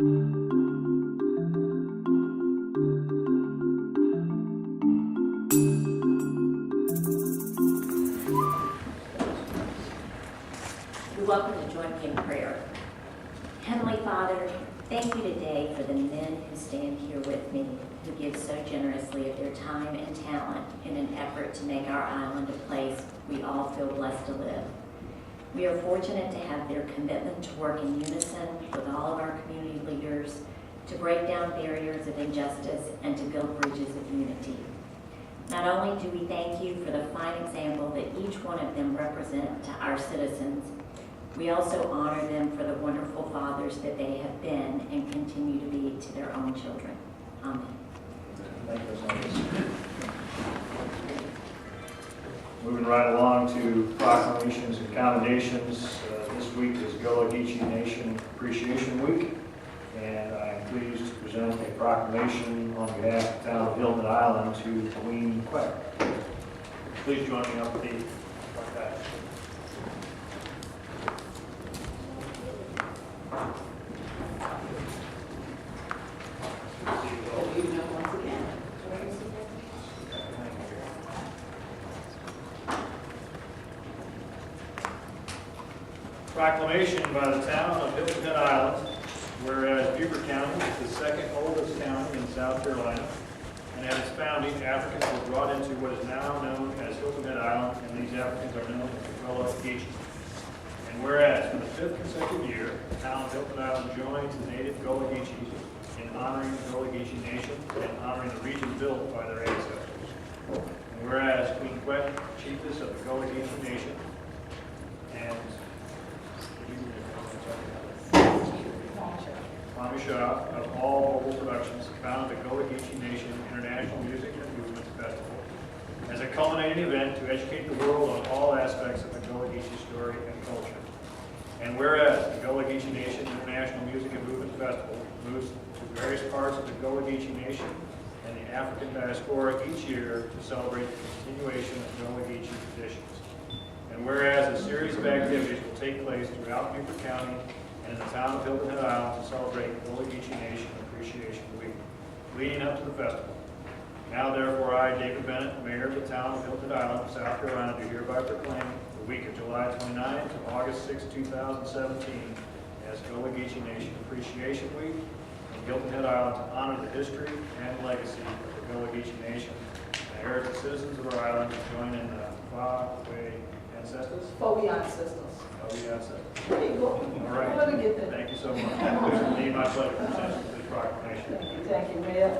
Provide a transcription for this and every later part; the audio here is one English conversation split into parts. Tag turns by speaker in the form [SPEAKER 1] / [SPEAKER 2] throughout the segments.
[SPEAKER 1] You're welcome to join me in prayer. Heavenly Father, thank you today for the men who stand here with me, who give so generously of their time and talent in an effort to make our island a place we all feel blessed to live. We are fortunate to have their commitment to work in unison with all of our community leaders, to break down barriers of injustice and to build bridges of unity. Not only do we thank you for the fine example that each one of them represent to our citizens, we also honor them for the wonderful fathers that they have been and continue to be to their own children. Amen.
[SPEAKER 2] Thank you. Moving right along to proclamations and commendations. This week is Gullah Geechee Nation Appreciation Week, and I am pleased to present a proclamation on behalf of the town of Hilton Island to Queen Quet. Please join me up with the plaque. Proclamation by the town of Hilton Head Island, whereas Beaufort County is the second oldest county in South Carolina, and at its founding, Africans were brought into what is now known as Hilton Head Island, and these Africans are known as the Gullah Geechee. And whereas for the fifth consecutive year, the town of Hilton Island joins the native Gullah Geechees in honoring the Gullah Geechee Nation and honoring the region built by their ancestors. And whereas Queen Quet, chiefess of the Gullah Geechee Nation, and Kwame Shaw of All Mobile Productions founded the Gullah Geechee Nation International Music and Movement Festival as a culminating event to educate the world on all aspects of the Gullah Geechee story and culture. And whereas the Gullah Geechee Nation International Music and Movement Festival moves to various parts of the Gullah Geechee Nation and the African diaspora each year to celebrate the continuation of Gullah Geechee traditions. And whereas a series of activities will take place throughout Beaufort County and in the town of Hilton Head Island to celebrate Gullah Geechee Nation Appreciation Week, leading up to the festival. Now therefore I, David Bennett, Mayor of the town of Hilton Head Island, South Carolina, do hereby proclaim the week of July 29 to August 6, 2017 as Gullah Geechee Nation Appreciation Week in Hilton Head Island to honor the history and legacy of the Gullah Geechee Nation and urge the citizens of our island to join in the Fa-Way ancestors.
[SPEAKER 3] Before we ancestors.
[SPEAKER 2] Fa-Way ancestors.
[SPEAKER 3] There you go.
[SPEAKER 2] All right.
[SPEAKER 3] I'm gonna get that.
[SPEAKER 2] Thank you so much. It's indeed my pleasure to present this proclamation.
[SPEAKER 3] Thank you, Mayor.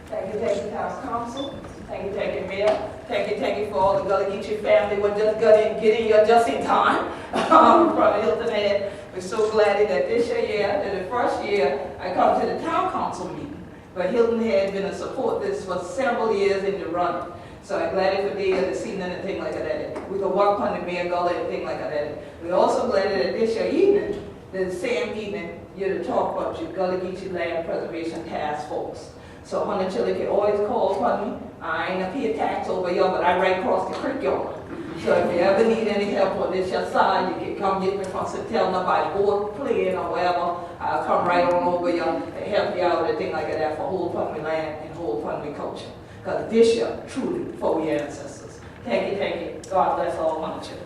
[SPEAKER 3] Thank you, House Council. Thank you, Mayor. Thank you for all the Gullah Geechee family. We're just getting here just in time from Hilton Head. We're so glad that this year, the first year, I come to the town council meeting. But Hilton Head been a support this for several years in the run. So I'm glad for there to see anything like that. We can work on the Mayor Gullah and things like that. We're also glad that this year evening, the same evening, you're to talk about your Gullah Geechee Land Preservation Task Force. So Hunter Chili can always call upon me. I ain't a pay tax over here, but I right across the creek y'all. So if you ever need any help on this your side, you can come get me from tell nobody board playing or whatever. I'll come right on over here and help you out with a thing like that for whole family land and whole family culture. Because this year, truly, for we ancestors. Thank you. God bless all Hunter Chili.